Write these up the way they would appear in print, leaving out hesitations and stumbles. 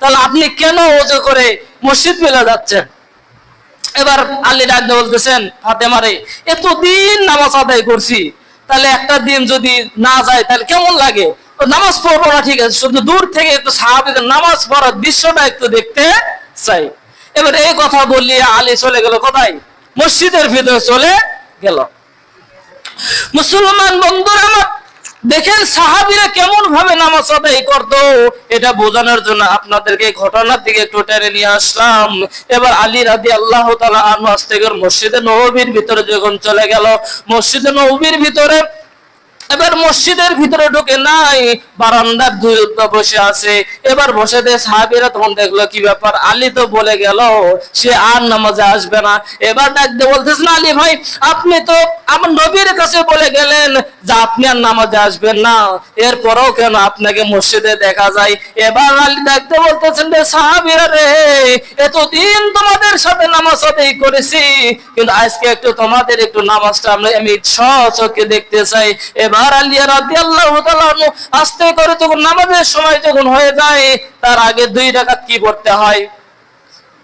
তাহলে আপনি কেন ওযু করে মসজিদ মেলা যাচ্ছেন? এবার আলী ডাক দিয়ে বলতেছেন ফাতেমারে, এতদিন নামাজ আদায় করছি, তাহলে একটা দিন যদি না যায় তাহলে কেমন লাগে? নামাজ পড়বো না ঠিক আছে, শুধু দূর থেকে একটু সাহাবীদের নামাজ পড়ার দৃশ্যটা একটু দেখতে চাই। এবার এই কথা বললি আলী চলে গেল কোথায়? মসজিদের ভিতরে চলে গেল। মুসলমান বন্ধুরা আমার, দেখেন সাহাবীরা কেমন ভাবে নামাজ আদায় করতো, এটা বোঝানোর জন্য আপনাদেরকে ঘটনার দিকে একটু টেনে নিয়ে আসলাম। এবার আলী রাদিয়াল্লাহু তাআলা আনহু আস্তে করে মসজিদে নববীর ভিতরে যখন চলে গেল, মসজিদে নববীর ভিতরে এবার মসজিদের ভিতরে ঢুকে নাই, বারান্দার দুই বসে আছে। এবার বসে দিয়ে সাহাবীরা তখন দেখলো কি ব্যাপার, আলী তো বলে গেল সে আর নামাজে আসবে না। এবার ডাক দিয়ে বলতেছেন, আলী ভাই আপনি তো আমার নবীর কাছে বলে গেলেন যে আপনি আর নামাজে আসবেন না, এরপরেও কেন আপনাকে মসজিদে দেখা যায়? এবার আলী ডাক দিয়ে বলতেছেন, রে সাহাবীরা রে, এতদিন তোমাদের সাথে নামাজ আদায় করেছি, কিন্তু আজকে একটু তোমাদের একটু নামাজটা আমি স্বচক্ষে দেখতে চাই। এবার আলী রাদিয়াল্লাহু তাআলা আস্তে করে যখন নামাজের সময় যখন হয়ে যায়, তার আগে 2 রাকাত কি পড়তে হয়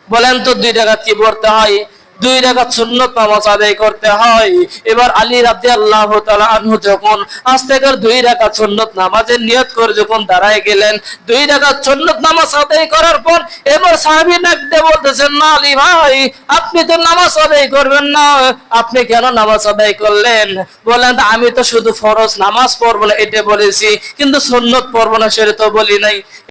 বলেন তো? 2 রাকাত কি পড়তে হয়? 2 রাকাত সুন্নত নামাজ আদায় করতে হয়। এবার আলী রাদিয়াল্লাহু তাআলা আনহু যখন আস্তে করে 2 রাকাত সুন্নত নামাজের নিয়ত করে যখন দাঁড়ায় গেলেন, 2 রাকাত সুন্নত নামাজ আদায় করার পর এবার সাহাবী ডাকতে বলতেছেন, না আলী ভাই আপনি তো নামাজ আদায় করবেন না, আপনি কেন নামাজ আদায় করলেন? বলেন, আমি তো শুধু ফরজ নামাজ পড়বো না এটা বলেছি, কিন্তু সুন্নত পড়বো না সেটা তো বলি নাই।